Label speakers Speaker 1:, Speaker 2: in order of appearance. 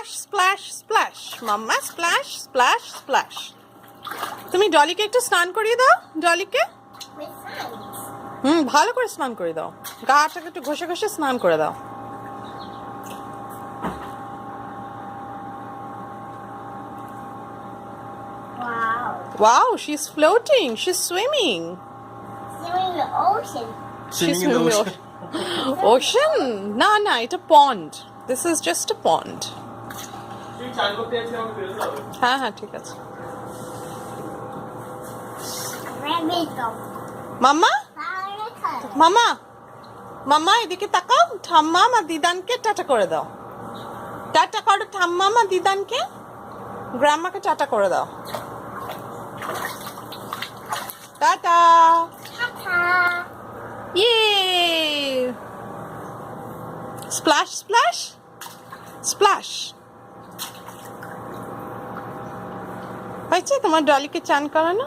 Speaker 1: splash splash splash মাম্মা splash splash splash তুমি ডলিকে একটু স্নান করিয়ে দাও ডলিকে ভালো করে স্নান করে দাও গাটাকে একটু ঘষে ঘষে স্নান করে দাও Wow, she's floating. She's swimming.
Speaker 2: Swimming in the ocean.
Speaker 1: She's swimming in the ocean. Ocean? No, no, it's a pond. This is just a pond. হ্যাঁ হ্যাঁ ঠিক আছে মাম্মা মাম্মা মাম্মা এদিকে তাকাও ঠাম্মা মা দিদানকে টাটা করে দাও টাটা করো ঠাম্মা মা দিদানকে গ্রাম্মাকে টাটা করে দাও tata Yay! Splash, splash, splash. হয়েছে তোমার ডলিকে চান করানো